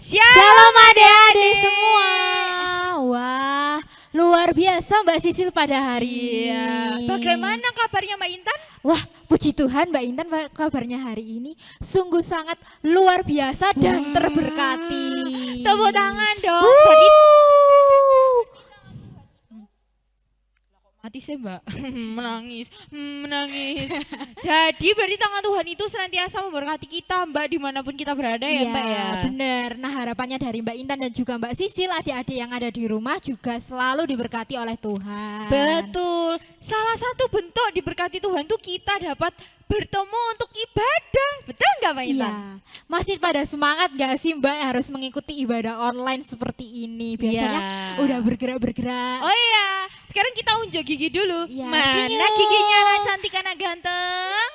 Shalom adik-adik semua. Wah, luar biasa Mbak Sisil pada hari ini. Bagaimana kabarnya Mbak Intan? Wah, puji Tuhan Mbak Intan kabarnya hari ini sungguh sangat luar biasa dan terberkati. Tepuk tangan dong. Mati sih Mbak, menangis. Jadi berarti tangan Tuhan itu senantiasa memberkati kita Mbak dimanapun kita berada ya Mbak ya. Benar, nah harapannya dari Mbak Intan dan juga Mbak Sisil, adik-adik yang ada di rumah juga selalu diberkati oleh Tuhan. Betul, salah satu bentuk diberkati Tuhan tuh kita dapat bertemu untuk ibadah, betul nggak Mbak Intan? Iya, masih pada semangat gak sih Mbak harus mengikuti ibadah online seperti ini? Biasanya udah bergerak-bergerak. Oh iya, sekarang kita unjuk gigi dulu. Ya, Mana senyum. giginya anak cantik anak ganteng?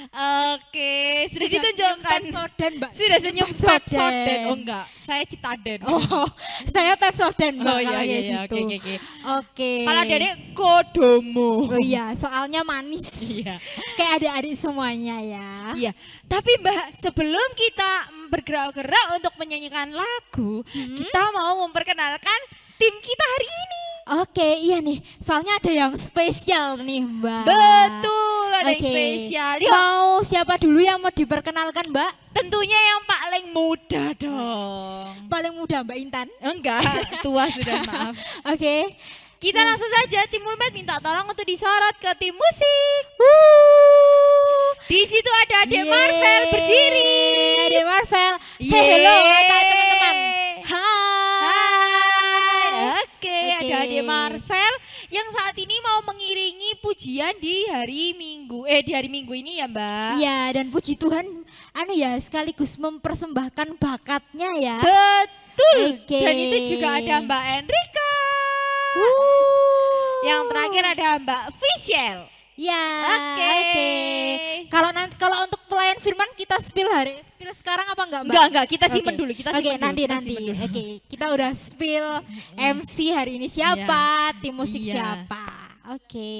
Oke, sudah ditunjukkan. Pepsodent Mbak. Sudah senyum Pepsodent. Pepsodent. Oh enggak, saya Ciptaden. Oh, saya Pepsodent Mbak. Oh iya, kalau iya, kayak iya, gitu. oke. Oke. Kalau adek Kodomo. Oh iya, soalnya manis. Iya. Kayak adik-adik semuanya ya. Iya, tapi Mbak, sebelum kita bergerak-gerak untuk menyanyikan lagu, kita mau memperkenalkan tim kita hari ini. Oke, iya nih. Soalnya ada yang spesial nih Mbak. Betul, ada yang Oke. spesial. Yuk, Mau siapa dulu yang mau diperkenalkan Mbak? tentunya yang paling muda dong. Paling muda Mbak Intan. Enggak, tua sudah maaf. Oke. Kita langsung saja, tim Mulmet minta tolong untuk disorot ke tim musik. Di situ ada Ade Yeay. Marvel berdiri. Ade Marvel. Say Yeay. hello kata teman-teman. Hai. Oke, ada Ade Marvel yang saat ini mau mengiringi pujian di hari Minggu. Di hari Minggu ini ya, Mbak. Iya, dan puji Tuhan sekaligus mempersembahkan bakatnya ya. Betul. Oke. Dan itu juga ada Mbak Enrika. Yang terakhir ada Mbak Fischel. Ya. Oke. Kalau untuk pelayan firman kita spill sekarang apa enggak, Mbak? Enggak, kita simpen Oke. dulu, kita Oke, simpen dulu. nanti. kita simpen dulu. Oke, kita udah spill MC hari ini siapa, tim musik Iya. siapa. Oke.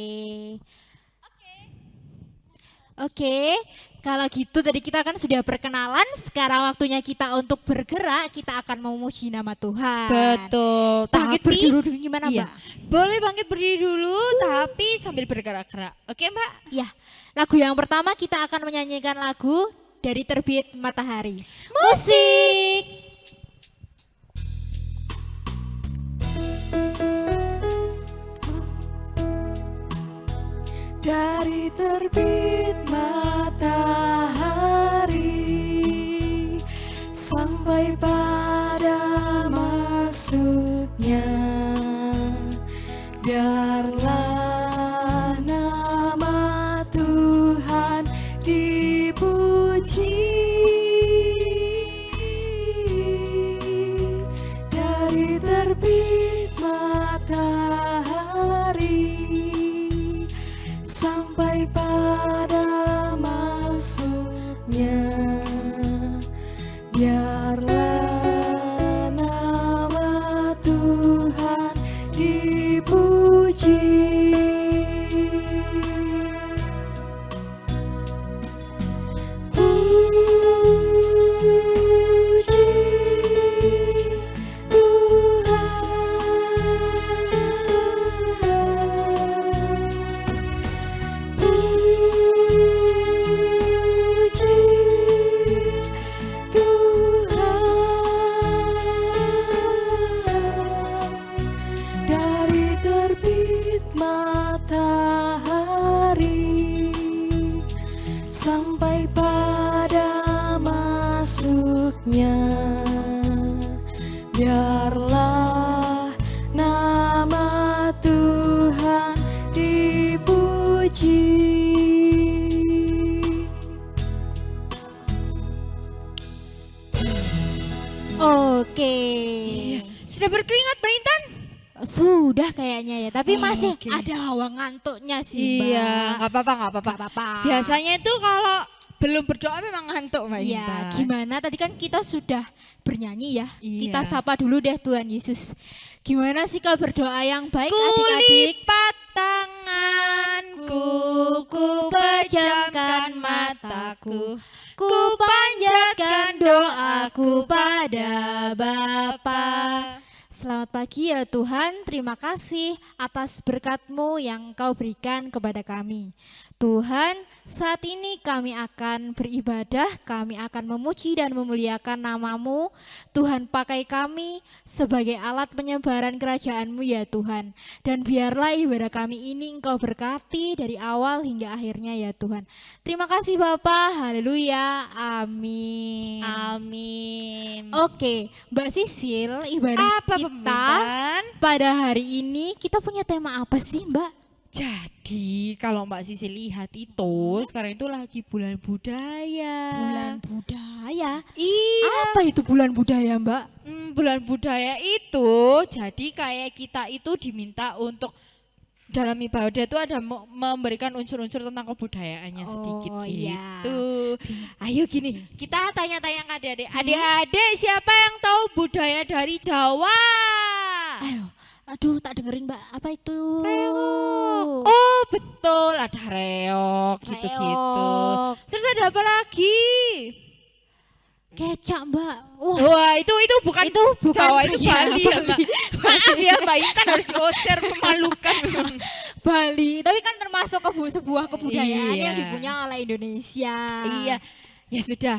Oke, kalau gitu tadi kita kan sudah perkenalan, sekarang waktunya kita untuk bergerak, kita akan memuji nama Tuhan. Betul. Bangkit Tapi berdiri dulu gimana, iya, Mbak? boleh bangkit berdiri dulu, tapi sambil bergerak-gerak. Oke, Mbak? Ya, lagu yang pertama kita akan menyanyikan lagu dari Terbit Matahari. Musik. Dari terbit matahari sampai pada masuknya, biarlah nama Tuhan dipuji. Dari terbit matahari sampai pada masuknya, biarlah nama Tuhan dipuji. Puji Tuhan. Puji Tuhan. Dari terbit matahari sampai pada masuknya, biarlah nama Tuhan dipuji. Oke. Sudah berkeringat, Mbak Intan? Sudah kayaknya ya, tapi masih Oke. ada hawa ngantuknya sih, Mbak. Iya, nggak apa-apa. Nggak apa-apa. Biasanya itu kalau belum berdoa memang ngantuk, Mbak Iya, Intan. gimana tadi kan kita sudah bernyanyi ya. Iya. Kita sapa dulu deh Tuhan Yesus. Gimana sih kalau berdoa yang baik adik-adik? Kulipat tanganku ku pejamkan mataku, ku panjatkan doaku pada Bapa. Selamat pagi ya Tuhan, terima kasih atas berkat-Mu yang Kau berikan kepada kami. Tuhan, saat ini kami akan beribadah, kami akan memuji dan memuliakan nama-Mu. Tuhan, pakai kami sebagai alat penyebaran kerajaan-Mu ya Tuhan. Dan biarlah ibadah kami ini Engkau berkati dari awal hingga akhirnya ya Tuhan. Terima kasih Bapa, haleluya, amin. Amin. Oke, Mbak Sisil, ibadah Apa kita pembukaan? pada hari ini kita punya tema apa sih Mbak? Jadi kalau Mbak Sisi lihat itu sekarang itu lagi bulan budaya. Bulan budaya. Iya. Apa itu bulan budaya Mbak? Bulan budaya itu jadi kayak kita itu diminta untuk dalam ibadah itu ada memberikan unsur-unsur tentang kebudayaannya sedikit Oh, iya. gitu. Ayo gini, kita tanya-tanya ke adik-adik. Adik-adik siapa yang tahu budaya dari Jawa? Ayo, aduh tak dengerin Mbak. Apa itu? Oh betul, ada reok gitu-gitu. Reok. Terus ada apa lagi? Kecap Mbak. Wah, Wah itu bukan itu bukan Jawa, itu iya, Bali ya Mbak. Maaf ya Mbak, Intan harus diusir, memalukan memang. Bali. Tapi kan termasuk sebuah kebudayaan Iya. yang dipunya oleh Indonesia. Iya, ya sudah.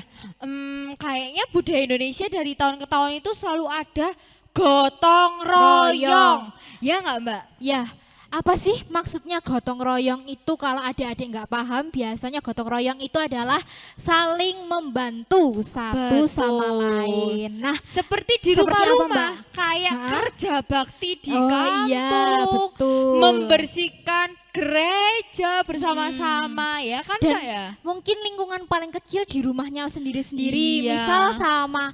Kayaknya budaya Indonesia dari tahun ke tahun itu selalu ada gotong royong. Ya nggak Mbak? Ya, apa sih maksudnya gotong royong itu? Kalau adik-adik nggak paham, biasanya gotong royong itu adalah saling membantu satu Betul. sama lain. Nah, Seperti di Seperti apa, rumah-rumah, Mbak? kayak Hah? kerja bakti di Oh, kampung, iya, betul. membersihkan gereja bersama-sama, ya kan Dan Mbak ya? mungkin lingkungan paling kecil di rumahnya sendiri-sendiri, Iya. misal sama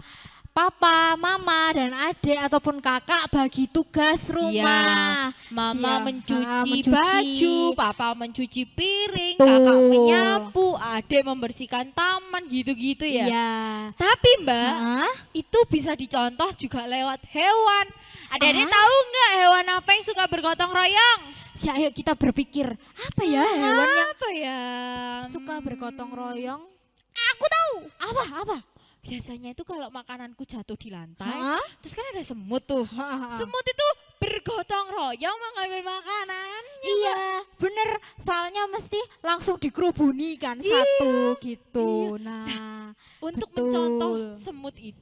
papa, mama, dan adik ataupun kakak bagi tugas rumah. Mama Siap. mencuci mencuci. baju, papa mencuci piring, Betul. kakak menyapu, adik membersihkan taman gitu-gitu ya. Iya. Tapi Mbak, Hah? itu bisa dicontoh juga lewat hewan. Adik-adik Ah. tahu nggak hewan apa yang suka bergotong royong? Ayo kita berpikir, apa ya hewan yang Apa ya? suka bergotong royong? Aku tahu. Apa? Biasanya itu kalau makananku jatuh di lantai, Hah? terus kan ada semut tuh. Semut itu bergotong royong mengambil makanan. Iya, bener. Soalnya mesti langsung dikerubuni kan Iya, satu gitu. Nah, Untuk betul. mencontoh semut Mhm.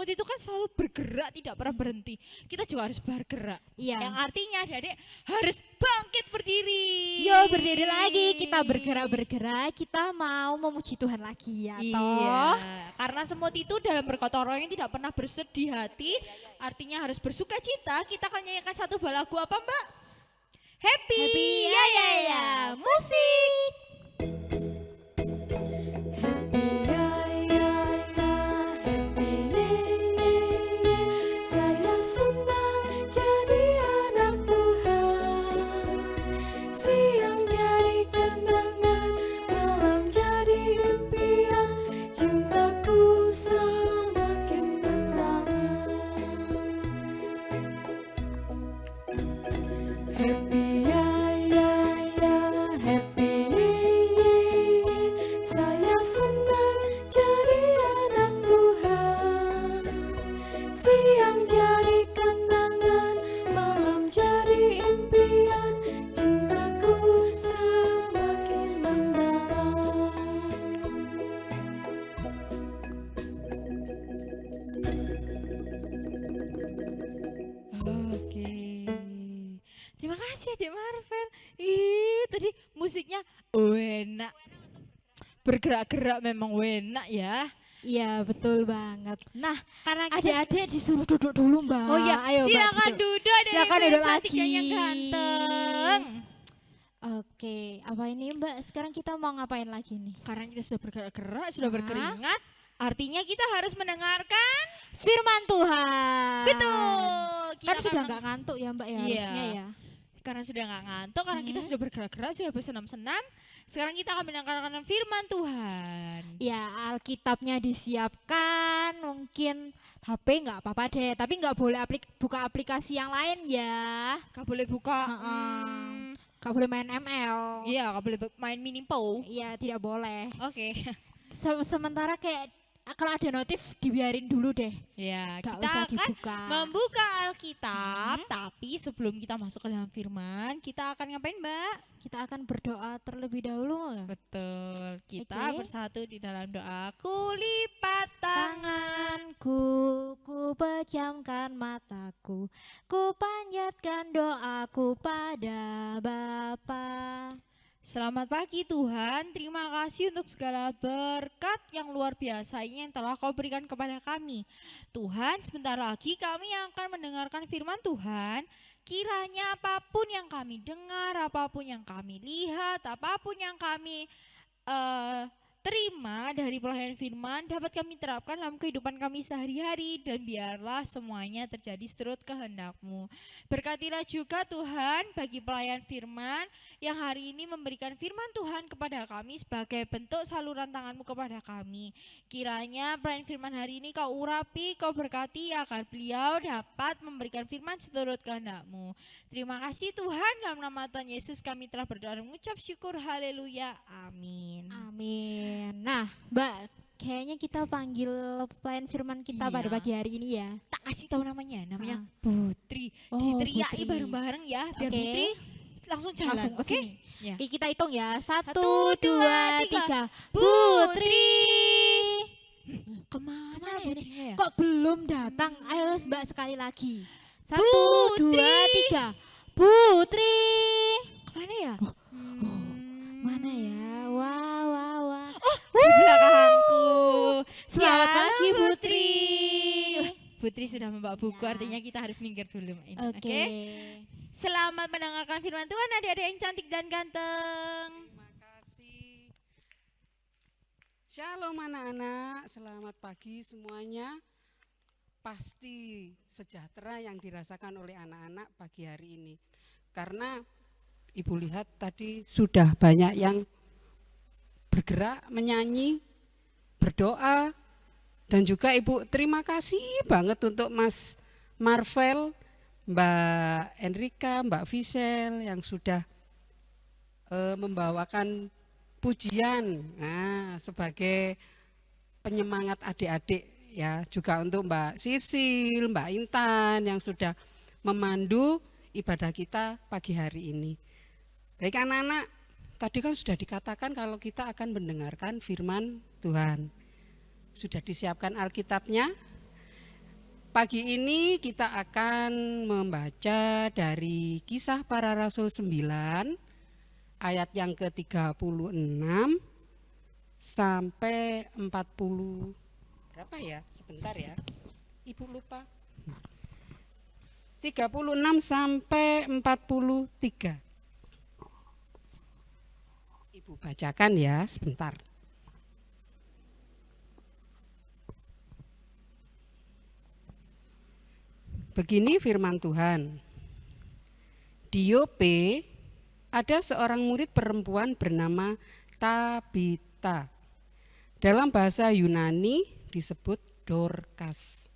itu kan selalu bergerak, tidak pernah berhenti. Kita juga harus bergerak. Iya. Yang artinya adik-adik harus bangkit berdiri. Yo berdiri lagi, kita bergerak, kita mau memuji Tuhan lagi ya Iya, toh. karena semut itu dalam bergotong royong tidak pernah bersedih hati, artinya harus bersuka cita. Kita akan nyanyikan satu buah lagu apa Mbak? Happy, Happy, ya ya ya, musik. Saya senang jadi anak Tuhan. Siang jadi kenangan, malam jadi impian. Cintaku semakin mendalam. Happy ya ya ya, happy ye ye ye. Saya senang jadi anak Tuhan. Siang jadi kenangan, malam jadi impian. Cintaku semakin mendalam. Oke. Terima kasih Adik Marvel. Ih, tadi musiknya enak. Bergerak-gerak memang enak ya. Iya betul banget. Nah, Karena kita adik-adik disuruh duduk dulu Mbak. Oh iya, Ayo, Mbak, silakan duduk Adik. Silakan yang duduk cantik lagi. dan yang ganteng. Oke, apa ini Mbak? Sekarang kita mau ngapain lagi nih? Karena kita sudah bergerak-gerak, sudah Hah? berkeringat, artinya kita harus mendengarkan. Firman Tuhan. Betul. Kita Kan akan sudah nggak ngantuk ya Mbak ya Iya. harusnya ya. Karena sudah nggak ngantuk, karena kita sudah bergerak-gerak, sudah bersenam-senam. Sekarang kita akan mendengarkan firman Tuhan. Ya Alkitabnya disiapkan, mungkin HP nggak apa-apa deh, tapi nggak boleh buka aplikasi yang lain ya. Gak boleh buka Heeh. Gak boleh main ML. Iya, nggak boleh main minipo. Iya, tidak boleh. Oke. Sementara kayak kalau ada notif dibiarin dulu deh. Ya, Gak kita usah akan dibuka. membuka Alkitab, tapi sebelum kita masuk ke dalam firman, kita akan ngapain, Mbak? Kita akan berdoa terlebih dahulu. Betul. Kita Oke. bersatu di dalam doa. Kulipat tangan. Tanganku, ku pejamkan mataku, ku panjatkan doaku pada Bapa. Selamat pagi Tuhan, terima kasih untuk segala berkat yang luar biasa ini yang telah Kau berikan kepada kami. Tuhan, sebentar lagi kami akan mendengarkan firman Tuhan. Kiranya apapun yang kami dengar, apapun yang kami lihat, apapun yang kami terima dari pelayanan firman dapat kami terapkan dalam kehidupan kami sehari-hari, dan biarlah semuanya terjadi seturut kehendak-Mu. Berkatilah juga Tuhan bagi pelayan firman yang hari ini memberikan firman Tuhan kepada kami sebagai bentuk saluran tangan-Mu kepada kami. Kiranya pelayan firman hari ini Kau urapi, Kau berkati agar beliau dapat memberikan firman seturut kehendak-Mu. Terima kasih Tuhan, dalam nama Tuhan Yesus kami telah berdoa dan mengucap syukur. Haleluya, amin. Amin. Nah, Mbak, kayaknya kita panggil pelayan firman kita pada Iya. pagi hari ini ya. Tak kasih tahu namanya Ah. Putri. Oh, Diteriaki Putri. bareng-bareng ya, biar Oke. Putri langsung jalan. Langsung ke oke? sini. Ya. Oke, kita hitung ya. 1, 1, 2, 2, 3. Putri. Kemana, Kemana ini? Putrinya ya? Kok belum datang? Ayo Mbak sekali lagi. 1, Putri. 2, 3. Putri. Kemana ya? Mana ya? Wah, wah, wah. Di belakangku. Selamat Sialan, pagi Putri. Putri sudah membawa buku, Ya. artinya kita harus minggir dulu. Main. Oke. Selamat mendengarkan firman Tuhan, adik-adik yang cantik dan ganteng. Terima kasih. Shalom anak-anak, selamat pagi semuanya. Pasti sejahtera yang dirasakan oleh anak-anak pagi hari ini. Karena Ibu lihat tadi sudah banyak yang bergerak, menyanyi, berdoa. Dan juga Ibu terima kasih banget untuk Mas Marvel, Mbak Enrika, Mbak Visel yang sudah membawakan pujian sebagai penyemangat adik-adik ya, juga untuk Mbak Sisil, Mbak Intan yang sudah memandu ibadah kita pagi hari ini. Baik anak-anak, tadi kan sudah dikatakan kalau kita akan mendengarkan firman Tuhan. Sudah disiapkan Alkitabnya? Pagi ini kita akan membaca dari Kisah Para Rasul 9 ayat yang ke-36 sampai 40. Berapa ya? Sebentar ya. Ibu lupa. 36 sampai 43. Ibu bacakan ya, sebentar. Begini firman Tuhan. Di Yope ada seorang murid perempuan bernama Tabita. Dalam bahasa Yunani disebut Dorcas.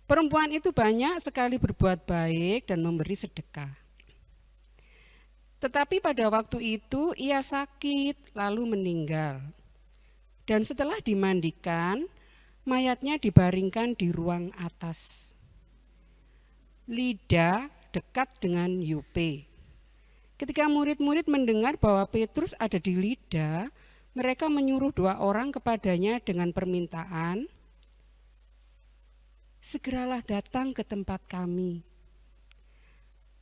Perempuan itu banyak sekali berbuat baik dan memberi sedekah. Tetapi pada waktu itu ia sakit lalu meninggal. Dan setelah dimandikan, mayatnya dibaringkan di ruang atas. Lida dekat dengan Yope. Ketika murid-murid mendengar bahwa Petrus ada di Lida, mereka menyuruh 2 orang kepadanya dengan permintaan, "Segeralah datang ke tempat kami."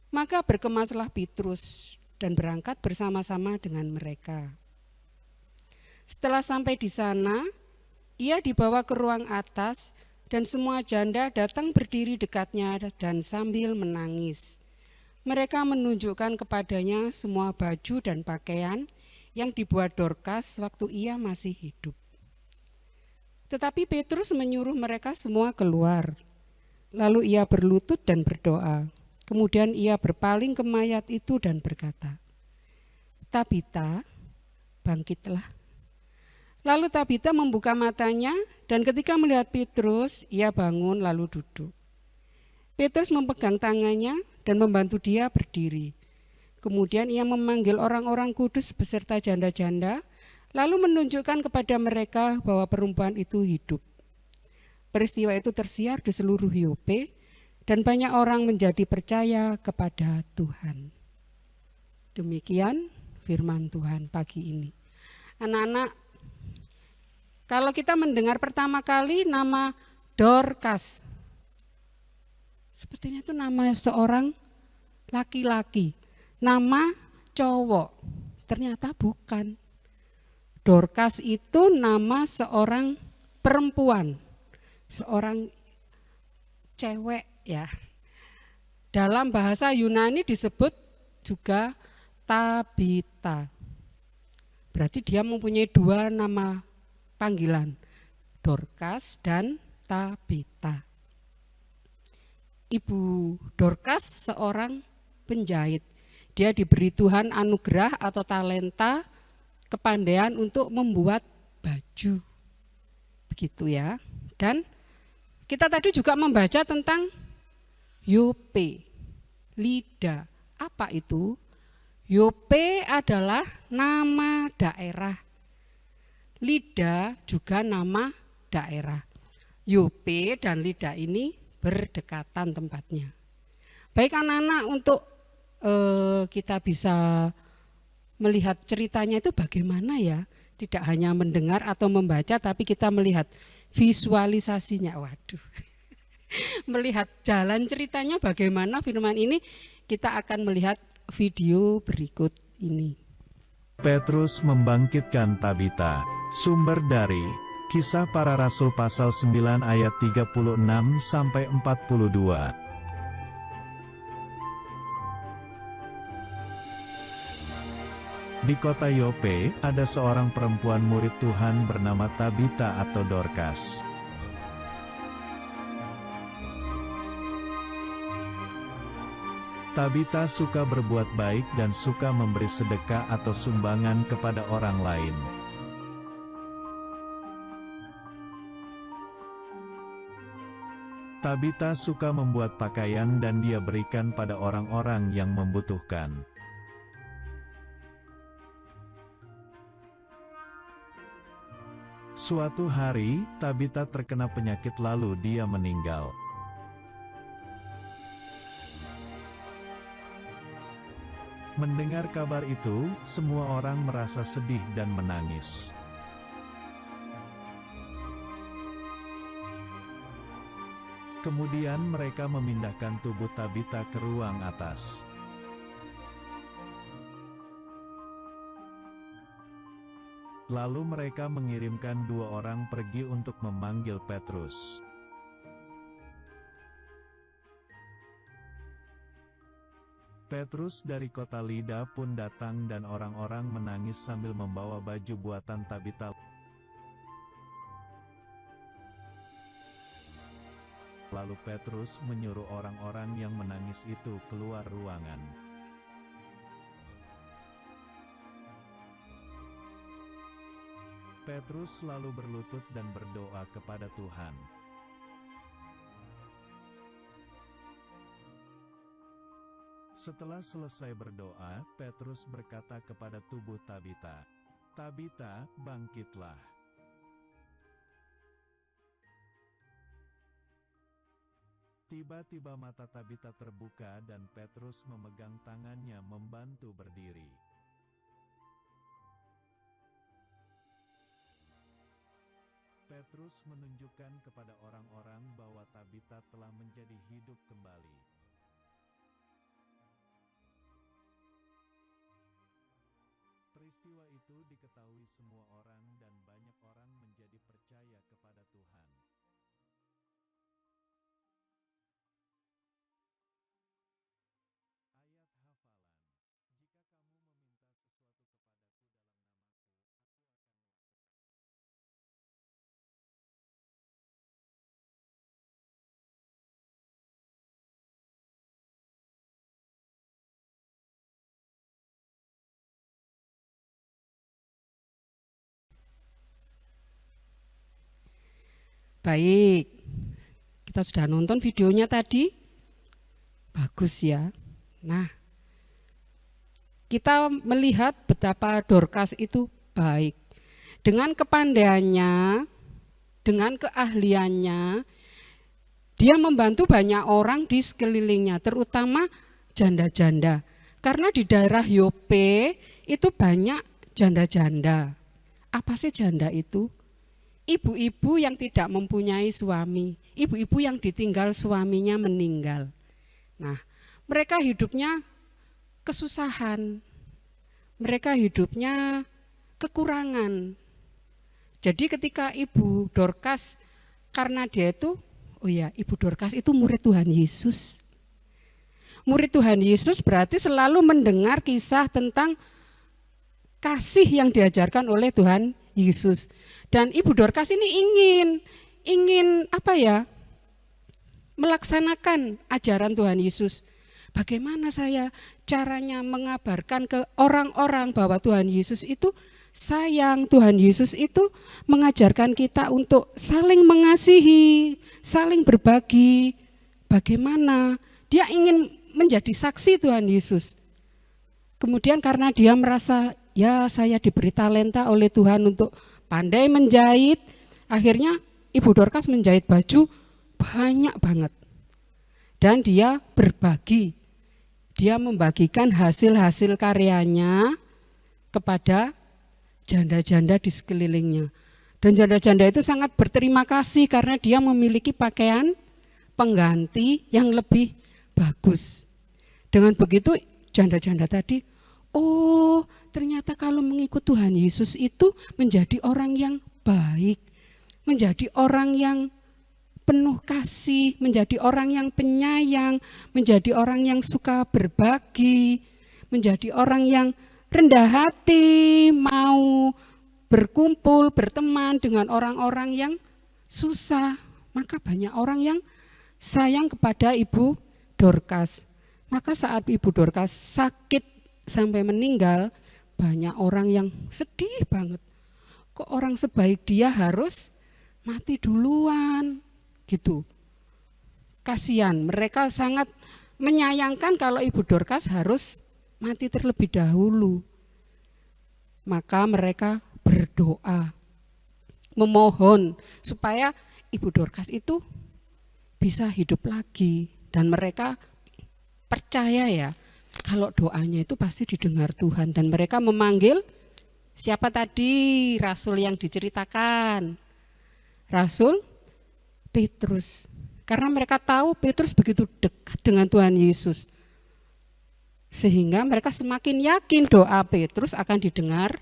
Maka berkemaslah Petrus dan berangkat bersama-sama dengan mereka. Setelah sampai di sana, ia dibawa ke ruang atas dan semua janda datang berdiri dekatnya dan sambil menangis. Mereka menunjukkan kepadanya semua baju dan pakaian yang dibuat Dorcas waktu ia masih hidup. Tetapi Petrus menyuruh mereka semua keluar. Lalu ia berlutut dan berdoa. Kemudian ia berpaling ke mayat itu dan berkata, "Tabita, bangkitlah." Lalu Tabita membuka matanya dan ketika melihat Petrus, ia bangun lalu duduk. Petrus memegang tangannya dan membantu dia berdiri. Kemudian ia memanggil orang-orang kudus beserta janda-janda, lalu menunjukkan kepada mereka bahwa perempuan itu hidup. Peristiwa itu tersiar di seluruh Yope dan banyak orang menjadi percaya kepada Tuhan. Demikian firman Tuhan pagi ini. Anak-anak, kalau kita mendengar pertama kali nama Dorcas, sepertinya itu nama seorang laki-laki, nama cowok. Ternyata bukan. Dorcas itu nama seorang perempuan, seorang cewek ya. Dalam bahasa Yunani disebut juga Tabita. Berarti dia mempunyai dua nama panggilan, Dorcas dan Tabita. Ibu Dorcas seorang penjahit. Dia diberi Tuhan anugerah atau talenta, kepandaian untuk membuat baju. Begitu ya. Dan kita tadi juga membaca tentang Yope, Lida. Apa itu? Yope adalah nama daerah. Lida juga nama daerah. Yope dan Lida ini berdekatan tempatnya. Baik anak-anak, untuk kita bisa melihat ceritanya itu bagaimana ya. Tidak hanya mendengar atau membaca, tapi kita melihat visualisasinya. Waduh, melihat jalan ceritanya bagaimana firman ini, kita akan melihat video berikut ini. Petrus membangkitkan Tabita. Sumber dari Kisah Para Rasul pasal 9 ayat 36 sampai 42. Di kota Yope, ada seorang perempuan murid Tuhan bernama Tabita atau Dorcas. Tabita suka berbuat baik dan suka memberi sedekah atau sumbangan kepada orang lain. Tabita suka membuat pakaian dan dia berikan pada orang-orang yang membutuhkan. Suatu hari, Tabita terkena penyakit lalu dia meninggal. Mendengar kabar itu, semua orang merasa sedih dan menangis. Kemudian mereka memindahkan tubuh Tabita ke ruang atas. Lalu mereka mengirimkan 2 orang pergi untuk memanggil Petrus. Petrus dari kota Lida pun datang dan orang-orang menangis sambil membawa baju buatan Tabita. Lalu Petrus menyuruh orang-orang yang menangis itu keluar ruangan. Petrus lalu berlutut dan berdoa kepada Tuhan. Setelah selesai berdoa, Petrus berkata kepada tubuh Tabita, "Tabita, bangkitlah." Tiba-tiba mata Tabita terbuka dan Petrus memegang tangannya membantu berdiri. Petrus menunjukkan kepada orang-orang bahwa Tabita telah menjadi hidup kembali. Peristiwa itu diketahui semua orang dan banyak orang menjadi percaya kepada Tuhan. Ayat hafalan. Jika kamu meminta sesuatu kepadaku dalam namaku, Baik, kita sudah nonton videonya tadi. Bagus ya. Nah, kita melihat betapa Dorcas itu baik. Dengan kepandaiannya, dengan keahliannya, dia membantu banyak orang di sekelilingnya, terutama janda-janda. Karena di daerah Yope itu banyak janda-janda. Apa sih janda itu? Ibu-ibu yang tidak mempunyai suami, ibu-ibu yang ditinggal suaminya meninggal. Nah, mereka hidupnya kesusahan, mereka hidupnya kekurangan. Jadi ketika Ibu Dorcas, karena dia itu, Ibu Dorcas itu murid Tuhan Yesus. Murid Tuhan Yesus berarti selalu mendengar kisah tentang kasih yang diajarkan oleh Tuhan Yesus. Dan Ibu Dorcas ini ingin melaksanakan ajaran Tuhan Yesus. Bagaimana saya caranya mengabarkan ke orang-orang bahwa Tuhan Yesus itu sayang, Tuhan Yesus itu mengajarkan kita untuk saling mengasihi, saling berbagi. Bagaimana? Dia ingin menjadi saksi Tuhan Yesus. Kemudian karena dia merasa, ya saya diberi talenta oleh Tuhan untuk pandai menjahit, akhirnya Ibu Dorcas menjahit baju banyak banget. Dan dia berbagi, dia membagikan hasil-hasil karyanya kepada janda-janda di sekelilingnya. Dan janda-janda itu sangat berterima kasih karena dia memiliki pakaian pengganti yang lebih bagus. Dengan begitu janda-janda tadi, oh ternyata kalau mengikut Tuhan Yesus itu menjadi orang yang baik, menjadi orang yang penuh kasih, menjadi orang yang penyayang, menjadi orang yang suka berbagi, menjadi orang yang rendah hati, mau berkumpul, berteman dengan orang-orang yang susah. Maka banyak orang yang sayang kepada Ibu Dorcas. Maka saat Ibu Dorcas sakit sampai meninggal, banyak orang yang sedih banget. Kok orang sebaik dia harus mati duluan gitu. Kasihan, mereka sangat menyayangkan kalau Ibu Dorcas harus mati terlebih dahulu. Maka mereka berdoa, memohon supaya Ibu Dorcas itu bisa hidup lagi. Dan mereka percaya ya, kalau doanya itu pasti didengar Tuhan. Dan mereka memanggil siapa tadi rasul yang diceritakan? Rasul Petrus. Karena mereka tahu Petrus begitu dekat dengan Tuhan Yesus. Sehingga mereka semakin yakin doa Petrus akan didengar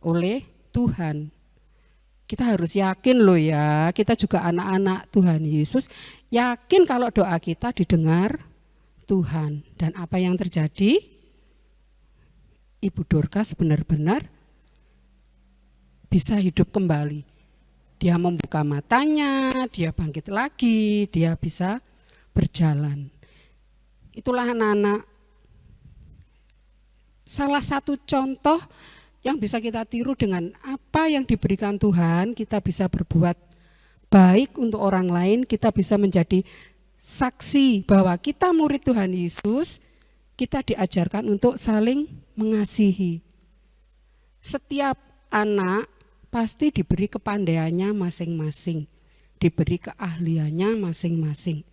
oleh Tuhan. Kita harus yakin loh ya, kita juga anak-anak Tuhan Yesus, yakin kalau doa kita didengar Tuhan. Dan apa yang terjadi? Ibu Dorcas benar-benar bisa hidup kembali. Dia membuka matanya, dia bangkit lagi, dia bisa berjalan. Itulah anak-anak, salah satu contoh yang bisa kita tiru dengan apa yang diberikan Tuhan, kita bisa berbuat baik untuk orang lain, kita bisa menjadi saksi bahwa kita murid Tuhan Yesus, kita diajarkan untuk saling mengasihi. Setiap anak pasti diberi kepandaiannya masing-masing, diberi keahliannya masing-masing.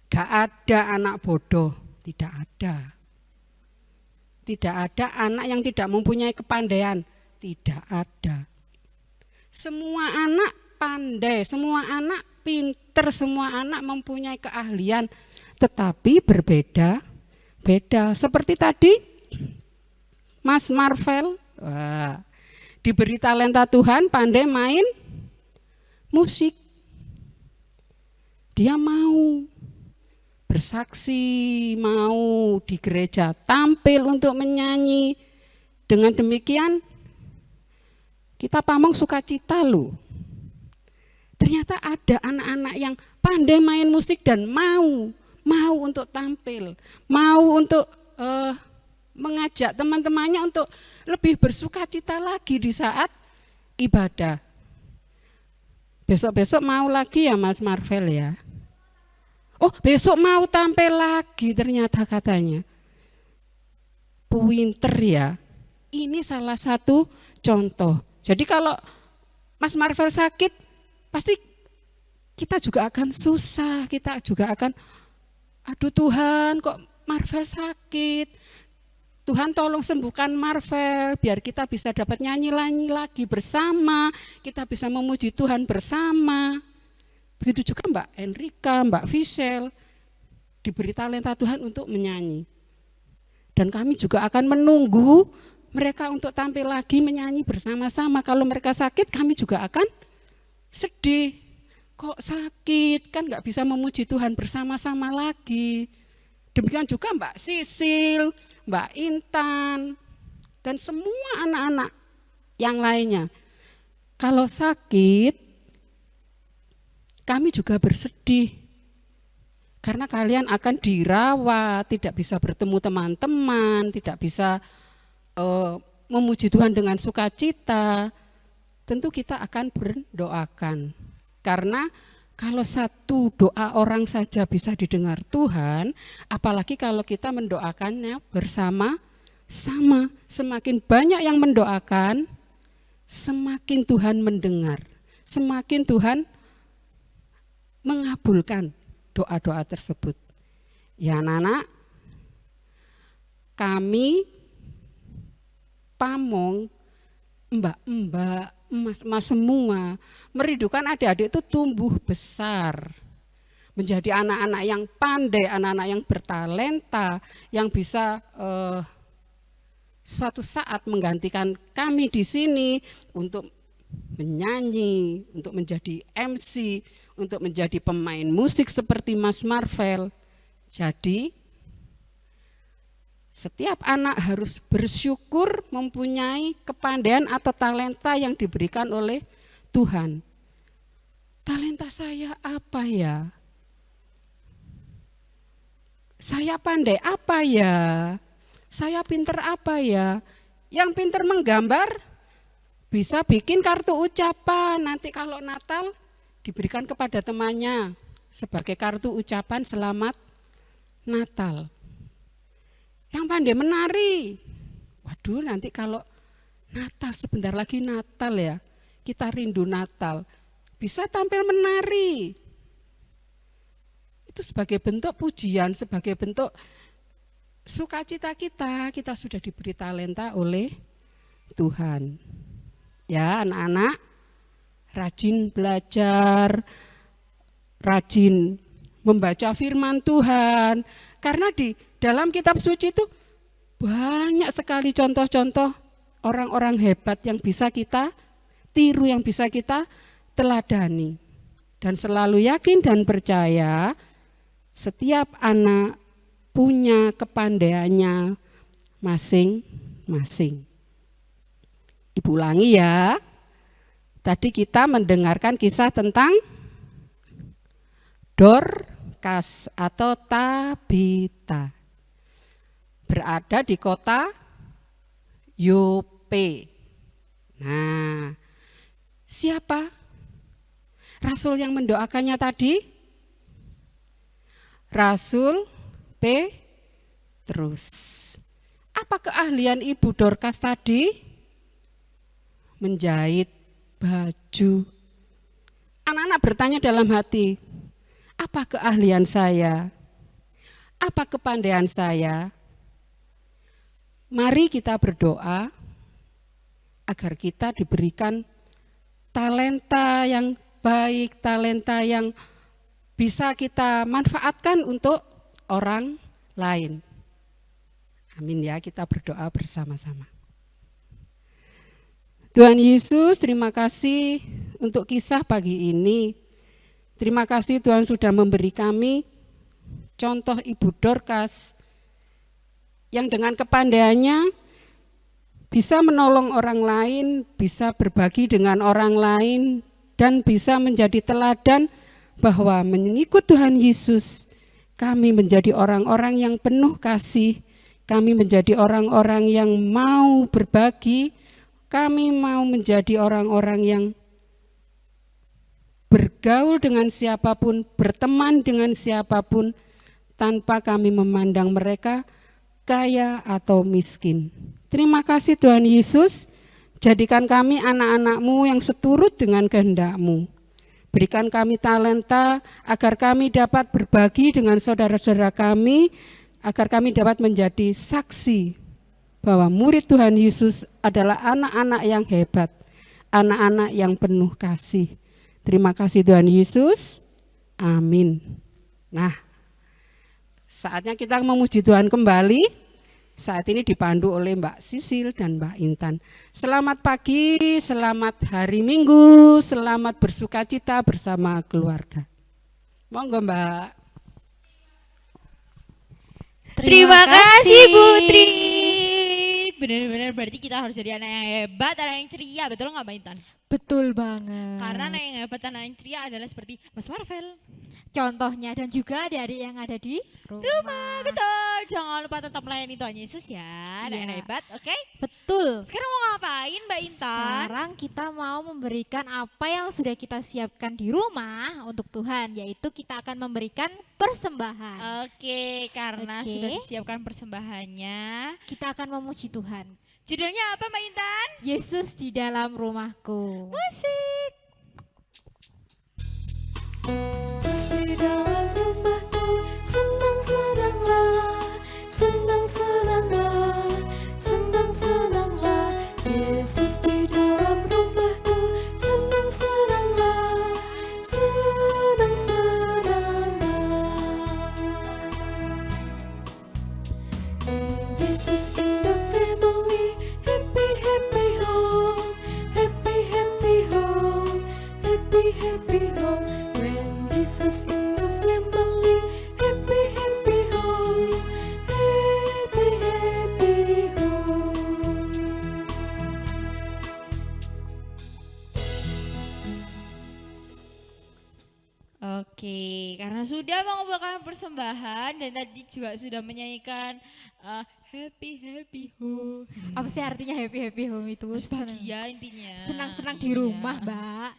Gak ada anak bodoh, tidak ada. Tidak ada anak yang tidak mempunyai kepandaian, tidak ada. Semua anak pandai, semua anak pinter, semua anak mempunyai keahlian, tetapi berbeda-beda. Seperti tadi Mas Marvel, diberi talenta Tuhan, pandai main musik. Dia mau bersaksi, mau di gereja tampil untuk menyanyi. Dengan demikian kita pamong sukacita loh. Ternyata ada anak-anak yang pandai main musik dan mau untuk tampil, mau untuk mengajak teman-temannya untuk lebih bersukacita lagi di saat ibadah. Besok-besok mau lagi ya Mas Marvel ya. Oh besok mau tampil lagi ternyata katanya. pinter ya. Ini salah satu contoh. Jadi kalau Mas Marvel sakit, pasti kita juga akan susah, kita juga akan, aduh Tuhan kok Marvel sakit. Tuhan tolong sembuhkan Marvel, biar kita bisa dapat nyanyi lagi bersama, kita bisa memuji Tuhan bersama. Begitu juga Mbak Enrika, Mbak Fisel, diberi talenta Tuhan untuk menyanyi. Dan kami juga akan menunggu mereka untuk tampil lagi menyanyi bersama-sama. Kalau mereka sakit, kami juga akan sedih. Kok sakit, kan nggak bisa memuji Tuhan bersama-sama lagi. Demikian juga Mbak Sisil, Mbak Intan, dan semua anak-anak yang lainnya. Kalau sakit, kami juga bersedih. Karena kalian akan dirawat, tidak bisa bertemu teman-teman, tidak bisa memuji Tuhan dengan sukacita. Tentu kita akan berdoakan. Karena kalau satu doa orang saja bisa didengar Tuhan, apalagi kalau kita mendoakannya bersama-sama. Semakin banyak yang mendoakan, semakin Tuhan mendengar, semakin Tuhan mengabulkan doa-doa tersebut. Ya anak-anak, kami pamong, mbak-mbak, mas-mas semua merindukan adik-adik itu tumbuh besar, menjadi anak-anak yang pandai, anak-anak yang bertalenta, yang bisa suatu saat menggantikan kami di sini untuk menyanyi, untuk menjadi MC, untuk menjadi pemain musik seperti Mas Marvel. Jadi setiap anak harus bersyukur mempunyai kepandaian atau talenta yang diberikan oleh Tuhan. Talenta saya apa ya? Saya pandai apa ya? Saya pinter apa ya? Yang pinter menggambar bisa bikin kartu ucapan. Nanti kalau Natal diberikan kepada temannya sebagai kartu ucapan selamat Natal. Yang pandai menari, waduh nanti kalau Natal, sebentar lagi Natal ya, kita rindu Natal, bisa tampil menari. Itu sebagai bentuk pujian, sebagai bentuk sukacita kita sudah diberi talenta oleh Tuhan. Ya anak-anak, rajin belajar, rajin membaca firman Tuhan, karena di dalam kitab suci itu banyak sekali contoh-contoh orang-orang hebat yang bisa kita tiru, yang bisa kita teladani. Dan selalu yakin dan percaya setiap anak punya kepandaiannya masing-masing. Ibu ulangi ya, tadi kita mendengarkan kisah tentang Dorcas atau Tabita. Berada di kota Yope. Nah, siapa rasul yang mendoakannya tadi? Rasul Petrus. Apa keahlian Ibu Dorcas tadi? Menjahit baju. Anak-anak bertanya dalam hati, apa keahlian saya? Apa kepandaian saya? Mari kita berdoa agar kita diberikan talenta yang baik, talenta yang bisa kita manfaatkan untuk orang lain. Amin ya, kita berdoa bersama-sama. Tuhan Yesus, terima kasih untuk kisah pagi ini. Terima kasih Tuhan sudah memberi kami contoh Ibu Dorcas yang dengan kepandaiannya bisa menolong orang lain, bisa berbagi dengan orang lain, dan bisa menjadi teladan bahwa mengikut Tuhan Yesus, kami menjadi orang-orang yang penuh kasih, kami menjadi orang-orang yang mau berbagi, kami mau menjadi orang-orang yang bergaul dengan siapapun, berteman dengan siapapun, tanpa kami memandang mereka kaya atau miskin. Terima kasih Tuhan Yesus, jadikan kami anak-anak-Mu yang seturut dengan kehendak-Mu. Berikan kami talenta agar kami dapat berbagi dengan saudara-saudara kami, agar kami dapat menjadi saksi bahwa murid Tuhan Yesus adalah anak-anak yang hebat, anak-anak yang penuh kasih. Terima kasih Tuhan Yesus, amin. Nah, saatnya kita memuji Tuhan kembali. Saat ini dipandu oleh Mbak Sisil dan Mbak Intan. Selamat pagi, selamat hari Minggu, selamat bersukacita bersama keluarga. Monggo Mbak. Terima kasih Putri. Benar-benar berarti kita harus jadi anak yang hebat, anak yang ceria, betul nggak Mbak Intan? Betul banget. Karena anak yang hebat, anak yang ceria adalah seperti Mas Marvel. Contohnya dan juga dari yang ada di Rumah, betul. Jangan lupa tetap melayani Tuhan Yesus ya, anak-anak Iya. hebat, oke? Betul. Sekarang mau ngapain Mbak Intan? Sekarang kita mau memberikan apa yang sudah kita siapkan di rumah untuk Tuhan, yaitu kita akan memberikan persembahan. Oke, karena Oke. sudah disiapkan persembahannya. Kita akan memuji Tuhan. Judulnya apa Mbak Intan? Yesus di dalam rumahku. Musik. Yesus di dalam rumahku, senang-senanglah, senang-senanglah, senang-senanglah. Yesus di dalam rumahku, senang-senanglah, senang-senanglah. Jesus in the family, happy, happy home, happy, happy home, happy, happy home. When Jesus in the family, happy, happy home, happy, happy home. Oke, karena sudah mengumpulkan persembahan dan tadi juga sudah menyanyikan Happy Happy Home. Apa sih artinya happy home itu? Bahagia intinya. Senang-senang di Iya. rumah, Mbak.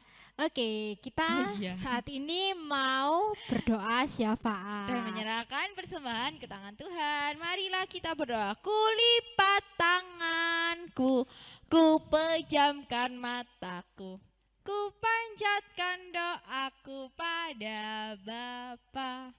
Oke, kita Iya. saat ini mau berdoa syafaat. Dan menyerahkan persembahan ke tangan Tuhan. Marilah kita berdoa. Kulipat tanganku, ku pejamkan mataku, ku panjatkan doaku pada Bapa.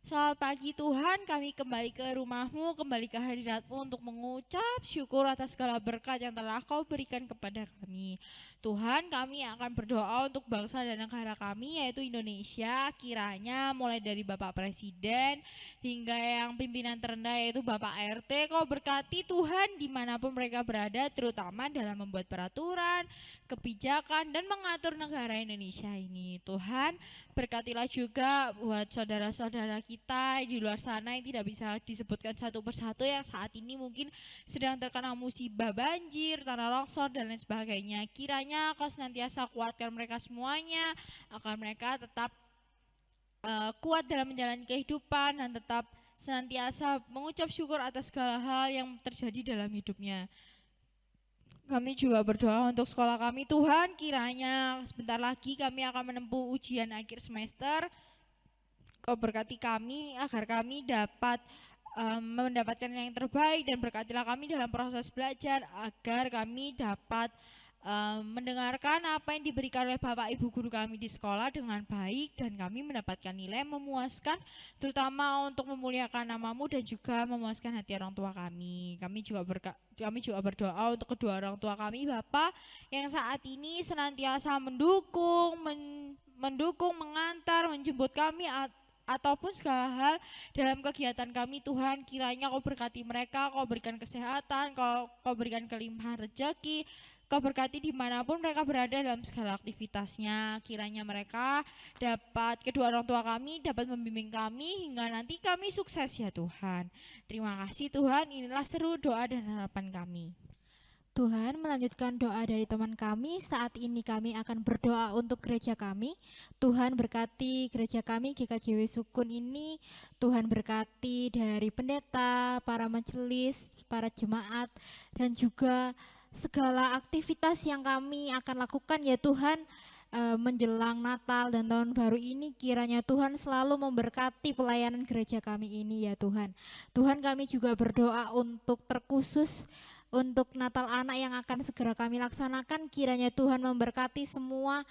Selamat pagi Tuhan, kami kembali ke rumah-Mu, kembali ke hadirat-Mu untuk mengucap syukur atas segala berkat yang telah Kau berikan kepada kami. Tuhan, kami akan berdoa untuk bangsa dan negara kami, yaitu Indonesia. Kiranya mulai dari Bapak Presiden hingga yang pimpinan terendah yaitu Bapak RT, Kau berkati Tuhan dimanapun mereka berada, terutama dalam membuat peraturan, kebijakan, dan mengatur negara Indonesia ini. Tuhan, berkatilah juga buat saudara-saudara kita di luar sana yang tidak bisa disebutkan satu persatu yang saat ini mungkin sedang terkena musibah banjir, tanah longsor, dan lain sebagainya. Kiranya Kau senantiasa kuatkan mereka semuanya, agar mereka tetap kuat dalam menjalani kehidupan dan tetap senantiasa mengucap syukur atas segala hal yang terjadi dalam hidupnya. Kami juga berdoa untuk sekolah kami Tuhan, kiranya sebentar lagi kami akan menempuh ujian akhir semester. Kau berkati kami agar kami dapat mendapatkan yang terbaik dan berkatilah kami dalam proses belajar agar kami dapat mendengarkan apa yang diberikan oleh Bapak Ibu Guru kami di sekolah dengan baik dan kami mendapatkan nilai memuaskan, terutama untuk memuliakan nama-Mu dan juga memuaskan hati orang tua kami. Kami juga berdoa untuk kedua orang tua kami Bapak yang saat ini senantiasa mendukung, mengantar, menjemput kami ataupun segala hal dalam kegiatan kami Tuhan. Kiranya Kau berkati mereka, Kau berikan kesehatan, Kau berikan kelimpahan rezeki, Kau berkati dimanapun mereka berada dalam segala aktivitasnya. Kiranya mereka kedua orang tua kami dapat membimbing kami hingga nanti kami sukses ya Tuhan. Terima kasih Tuhan, inilah seru doa dan harapan kami. Tuhan melanjutkan doa dari teman kami. Saat ini kami akan berdoa untuk gereja kami. Tuhan berkati gereja kami GKJW Sukun ini. Tuhan berkati dari pendeta, para majelis, para jemaat, dan juga segala aktivitas yang kami akan lakukan ya Tuhan. menjelang Natal dan Tahun Baru ini, kiranya Tuhan selalu memberkati pelayanan gereja kami ini ya Tuhan. Tuhan, kami juga berdoa untuk terkhusus untuk Natal anak yang akan segera kami laksanakan, kiranya Tuhan memberkati semua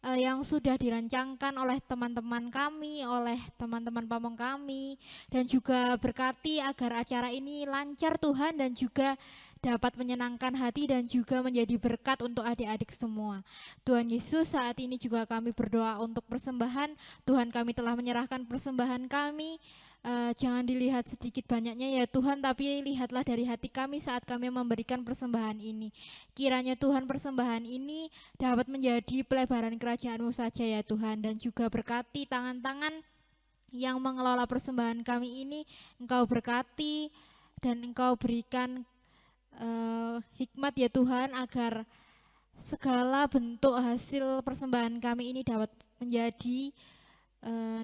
yang sudah dirancangkan oleh teman-teman kami, oleh teman-teman pamong kami, dan juga berkati agar acara ini lancar Tuhan, dan juga dapat menyenangkan hati dan juga menjadi berkat untuk adik-adik semua. Tuhan Yesus, saat ini juga kami berdoa untuk persembahan. Tuhan, kami telah menyerahkan persembahan kami. Jangan dilihat sedikit banyaknya ya Tuhan, tapi lihatlah dari hati kami saat kami memberikan persembahan ini. Kiranya Tuhan, persembahan ini dapat menjadi pelebaran kerajaan-Mu saja ya Tuhan, dan juga berkati tangan-tangan yang mengelola persembahan kami ini. Engkau berkati dan Engkau berikan hikmat ya Tuhan, agar segala bentuk hasil persembahan kami ini dapat menjadi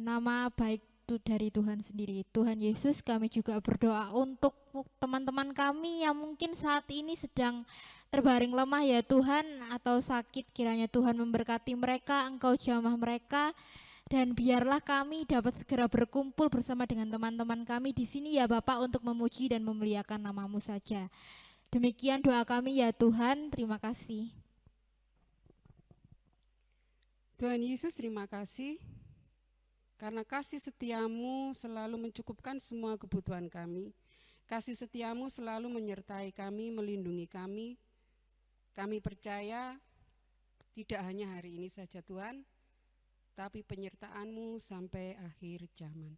nama baik dari Tuhan sendiri. Tuhan Yesus, kami juga berdoa untuk teman-teman kami yang mungkin saat ini sedang terbaring lemah ya Tuhan, atau sakit. Kiranya Tuhan memberkati mereka, Engkau jamah mereka, dan biarlah kami dapat segera berkumpul bersama dengan teman-teman kami di sini ya Bapak, untuk memuji dan memuliakan nama-Mu saja. Demikian doa kami ya Tuhan, terima kasih. Tuhan Yesus, terima kasih karena kasih setiamu selalu mencukupkan semua kebutuhan kami. Kasih setiamu selalu menyertai kami, melindungi kami. Kami percaya tidak hanya hari ini saja Tuhan, tapi penyertaan-Mu sampai akhir zaman.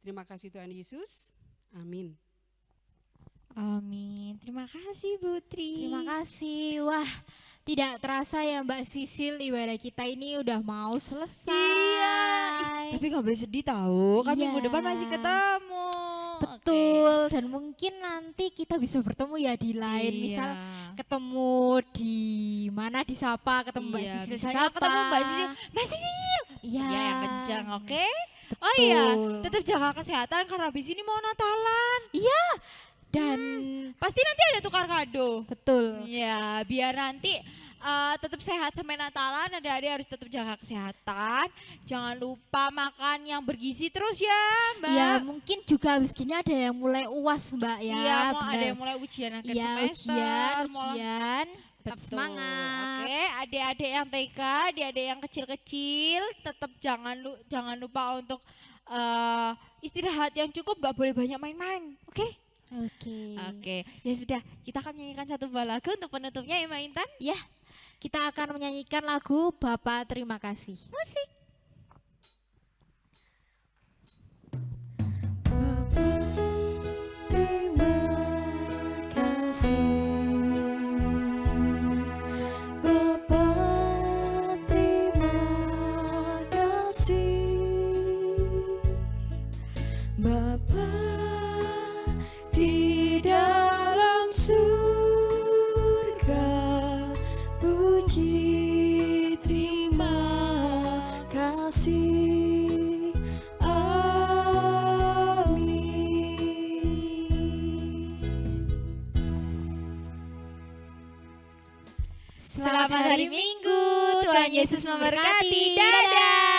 Terima kasih Tuhan Yesus, amin. Amin. Terima kasih Putri. Terima kasih. Wah, tidak terasa ya Mbak Sisil, ibadah kita ini udah mau selesai. Iya. Tapi gak boleh sedih tahu, kan Iya. minggu depan masih ketemu. Betul, dan mungkin nanti kita bisa bertemu ya di lain, Iya. misal ketemu di mana, di Sapa, ketemu Mbak Iya, Sisil di misalnya Sapa. ketemu Mbak Sisil. Mbak Sisil. Iya. Ya, yang kencang, oke? Oh iya, Betul. tetap jaga kesehatan karena habis ini mau Natalan. Iya. Dan Pasti nanti ada tukar kado. betul. Ya, biar nanti tetap sehat sampai Natalan. Adik-adik harus tetap jaga kesehatan. Jangan lupa makan yang bergizi terus ya, Mbak. Ya, mungkin juga habis gini ada yang mulai UAS Mbak ya. Iya, mau ada benar. yang mulai ujian akhir Iya, semester. ujian. Tetap Betul. semangat. Oke, adik-adik yang TK, adik-adik yang kecil-kecil, tetap jangan lupa untuk istirahat yang cukup, gak boleh banyak main-main. Oke? Oke. Oke, ya sudah, kita akan menyanyikan satu buah lagu untuk penutupnya ya Mbak Intan. Ya, kita akan menyanyikan lagu Bapa Terima Kasih. Musik. Bapa, terima kasih. Bapa, terima kasih. Bapa di dalam surga, puji terima kasih. Amin. Selamat hari Minggu, Tuhan Yesus memberkati. Dadah.